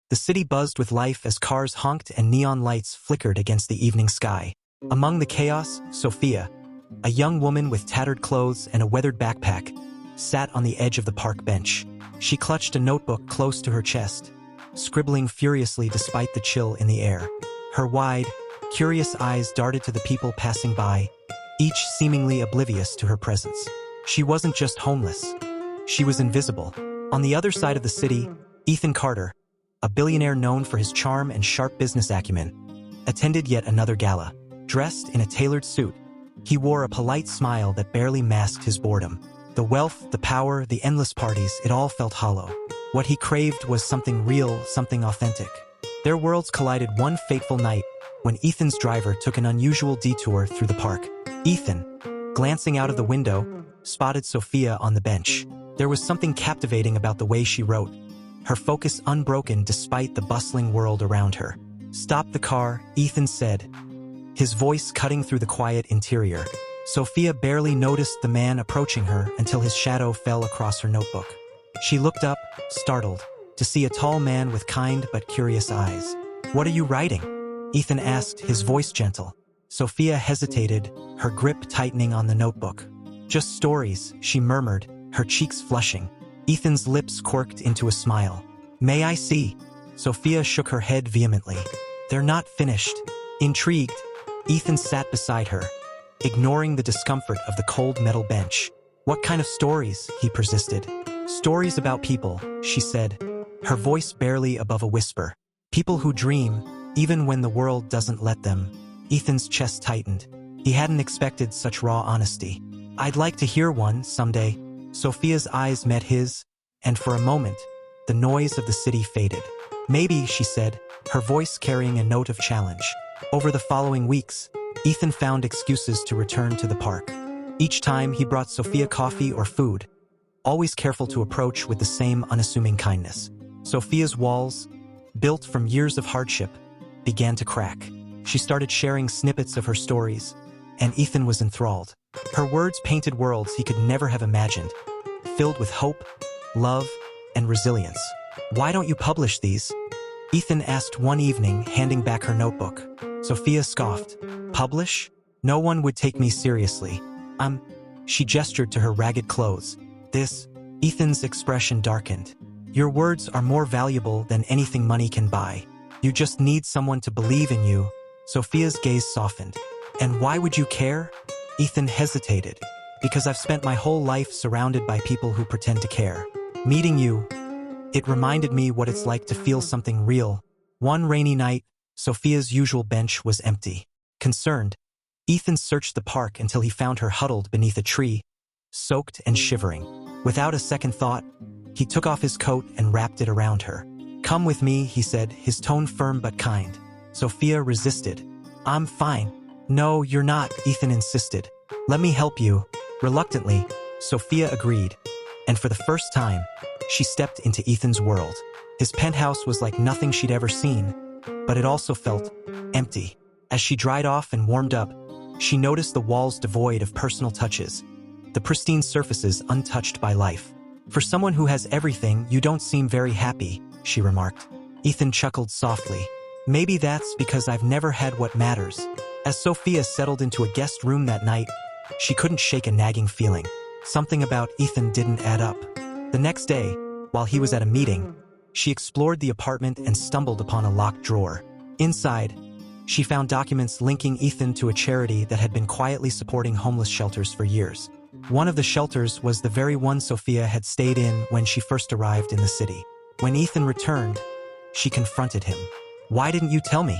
The city buzzed with life as cars honked and neon lights flickered against the evening sky. Among the chaos, Sophia, a young woman with tattered clothes and a weathered backpack, sat on the edge of the park bench. She clutched a notebook close to her chest, scribbling furiously despite the chill in the air. Her wide, curious eyes darted to the people passing by, each seemingly oblivious to her presence. She wasn't just homeless. She was invisible. On the other side of the city, Ethan Carter, a billionaire known for his charm and sharp business acumen, attended yet another gala. Dressed in a tailored suit, he wore a polite smile that barely masked his boredom. The wealth, the power, the endless parties, it all felt hollow. What he craved was something real, something authentic. Their worlds collided one fateful night when Ethan's driver took an unusual detour through the park. Ethan, glancing out of the window, spotted Sophia on the bench. There was something captivating about the way she wrote, her focus unbroken despite the bustling world around her. "Stop the car," Ethan said, his voice cutting through the quiet interior. Sophia barely noticed the man approaching her until his shadow fell across her notebook. She looked up, startled, to see a tall man with kind but curious eyes. "What are you writing?" Ethan asked, his voice gentle. Sophia hesitated, her grip tightening on the notebook. "Just stories," she murmured, her cheeks flushing. Ethan's lips quirked into a smile. "May I see?" Sophia shook her head vehemently. "They're not finished." Intrigued, Ethan sat beside her, ignoring the discomfort of the cold metal bench. "What kind of stories?" he persisted. "Stories about people," she said, her voice barely above a whisper. "People who dream, even when the world doesn't let them." Ethan's chest tightened. He hadn't expected such raw honesty. "I'd like to hear one someday." Sophia's eyes met his, and for a moment, the noise of the city faded. "Maybe," she said, her voice carrying a note of challenge. Over the following weeks, Ethan found excuses to return to the park. Each time he brought Sophia coffee or food, always careful to approach with the same unassuming kindness. Sophia's walls, built from years of hardship, began to crack. She started sharing snippets of her stories, and Ethan was enthralled. Her words painted worlds he could never have imagined, filled with hope, love, and resilience. "Why don't you publish these?" Ethan asked one evening, handing back her notebook. Sophia scoffed. "Publish? No one would take me seriously. She gestured to her ragged clothes. "This?" Ethan's expression darkened. "Your words are more valuable than anything money can buy. You just need someone to believe in you." Sophia's gaze softened. "And why would you care?" Ethan hesitated. "Because I've spent my whole life surrounded by people who pretend to care. Meeting you, it reminded me what it's like to feel something real." One rainy night, Sophia's usual bench was empty. Concerned, Ethan searched the park until he found her huddled beneath a tree, soaked and shivering. Without a second thought, he took off his coat and wrapped it around her. "Come with me," he said, his tone firm but kind. Sophia resisted. "I'm fine." "No, you're not," Ethan insisted. "Let me help you." Reluctantly, Sophia agreed, and for the first time, she stepped into Ethan's world. His penthouse was like nothing she'd ever seen, but it also felt empty. As she dried off and warmed up, she noticed the walls devoid of personal touches, the pristine surfaces untouched by life. "For someone who has everything, you don't seem very happy," she remarked. Ethan chuckled softly. "Maybe that's because I've never had what matters." As Sophia settled into a guest room that night, she couldn't shake a nagging feeling. Something about Ethan didn't add up. The next day, while he was at a meeting, she explored the apartment and stumbled upon a locked drawer. Inside, she found documents linking Ethan to a charity that had been quietly supporting homeless shelters for years. One of the shelters was the very one Sophia had stayed in when she first arrived in the city. When Ethan returned, she confronted him. "Why didn't you tell me?"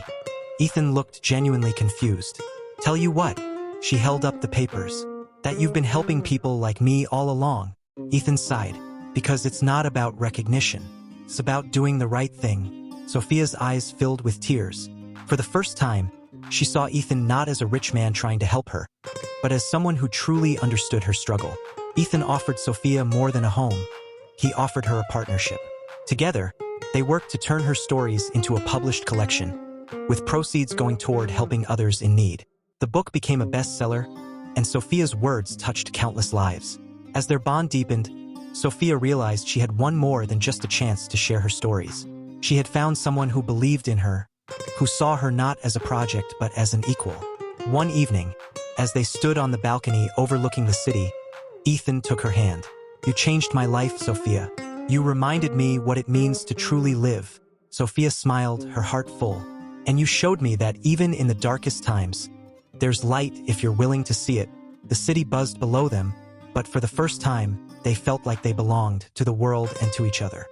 Ethan looked genuinely confused. "Tell you what?" She held up the papers. "That you've been helping people like me all along." Ethan sighed. "Because it's not about recognition. It's about doing the right thing." Sophia's eyes filled with tears. For the first time, she saw Ethan not as a rich man trying to help her, but as someone who truly understood her struggle. Ethan offered Sophia more than a home. He offered her a partnership. Together, they worked to turn her stories into a published collection, with proceeds going toward helping others in need. The book became a bestseller, and Sophia's words touched countless lives. As their bond deepened, Sophia realized she had won more than just a chance to share her stories. She had found someone who believed in her, who saw her not as a project but as an equal. One evening, as they stood on the balcony overlooking the city, Ethan took her hand. "You changed my life, Sophia. You reminded me what it means to truly live." Sophia smiled, her heart full. "And you showed me that even in the darkest times, there's light if you're willing to see it." The city buzzed below them, but for the first time, they felt like they belonged to the world and to each other.